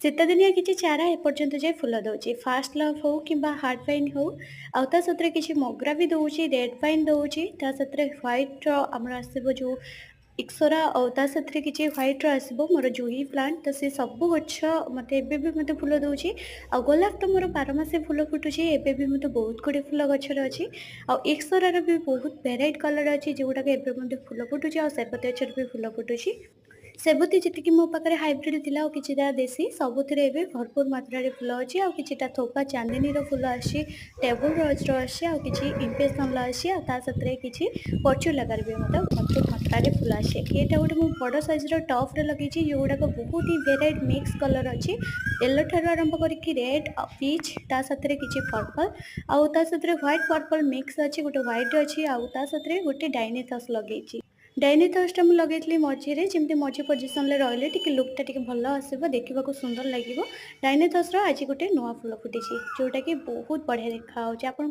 ଶୀତଦିନିଆ କିଛି ଚାରା ଏପର୍ଯ୍ୟନ୍ତ ଯାଏ ଫୁଲ ଦଉଛି। ଫାଷ୍ଟ ଲଭ୍ ହଉ କିମ୍ବା ହାର୍ଟ ପାଇନ୍ ହଉ, ଆଉ ତା ସାଥିରେ କିଛି ମୋଗରା ବି ଦଉଛି, ରେଡ୍ ପାଇନ୍ ଦଉଛି, ତା ସାଥିରେ ହ୍ୱାଇଟ୍‌ର ଆମର ଆସିବ ଯୋଉ ଇକ୍ସୋରା ଆଉ ତା ସାଥିରେ କିଛି ହ୍ୱାଇଟ୍‌ର ଆସିବ ମୋର ଜୁହି ପ୍ଲାଣ୍ଟ। ତ ସେ ସବୁ ଗଛ ମତେ ଏବେ ବି ମତେ ଫୁଲ ଦଉଛି। ଆଉ ଗୋଲାପ ତ ମୋର ବାରମାସୀ ଫୁଲ ଫୁଟୁଛି, ଏବେ ବି ମତେ ବହୁତ ଗୁଡ଼ିଏ ଫୁଲ ଗଛରେ ଅଛି। ଆଉ ଇକ୍ସୋରାର ବି ବହୁତ ଭେରାଇଟି କଲର୍ ଅଛି, ଯୋଉଗୁଡ଼ାକ ଏବେ ମଧ୍ୟ ଫୁଲ ଫୁଟୁଛି ଆଉ ସେବତୀ ଗଛରେ ବି ଫୁଲ ଫୁଟୁଛି। ସେବତୀ ଯେତିକି ମୋ ପାଖରେ ହାଇବ୍ରିଡ୍ ଥିଲା ଆଉ କିଛିଟା ଦେଶୀ, ସବୁଥିରେ ଏବେ ଭରପୁର ମାତ୍ରାରେ ଫୁଲ ଅଛି। ଆଉ କିଛିଟା ଥୋପା ଚାନ୍ଦିନୀର ଫୁଲ ଆସିଛି, ଟେବୁଲ ରୋଜ୍‌ର ଆସିଛି, ଆଉ କିଛି ଇମ୍ପେସନ୍‌ର ଆସିଛି, ଆଉ ତା ସାଥିରେ କିଛି ପର୍ଚୁଲାକାରେ ବି ମଧ୍ୟ ଭରପୁର ମାତ୍ରାରେ ଫୁଲ ଆସିଛି। ଏଇଟା ଗୋଟେ ମୁଁ ବଡ଼ ସାଇଜ୍‌ର ଟବ୍‌ରେ ଲଗେଇଛି, ଯୋଉଗୁଡ଼ାକ ବହୁତ ହି ଭେରାଇଟି ମିକ୍ସ କଲର୍ ଅଛି। ୟେଲୋ ଠାରୁ ଆରମ୍ଭ କରିକି ରେଡ୍ ଆଉ ପିଚ୍, ତା ସାଥିରେ କିଛି ପର୍ପଲ୍, ଆଉ ତା ସାଥିରେ ହ୍ୱାଇଟ୍ ପର୍ପଲ୍ ମିକ୍ସ ଅଛି, ଗୋଟେ ହ୍ୱାଇଟ୍ ଅଛି, ଆଉ ତା ସାଥିରେ ଗୋଟେ ଡାଇନିଥସ୍ ଲଗେଇଛି। ଡାଇନିଥସ୍‌ଟା ମୁଁ ଲଗେଇଥିଲି ମଝିରେ, ଯେମିତି ମଝି ପୋଜିସନ୍‌ରେ ରହିଲେ ଟିକେ ଲୁକ୍‌ଟା ଟିକେ ଭଲ ଆସିବ, ଦେଖିବାକୁ ସୁନ୍ଦର ଲାଗିବ। ଡାଇନିଥସ୍‌ର ଆଜି ଗୋଟେ ନୂଆ ଫୁଲ ଫୁଟିଛି, ଯୋଉଟାକି ବହୁତ ବଢ଼ିଆ ଦେଖାଯାଉଛି। ଆପଣ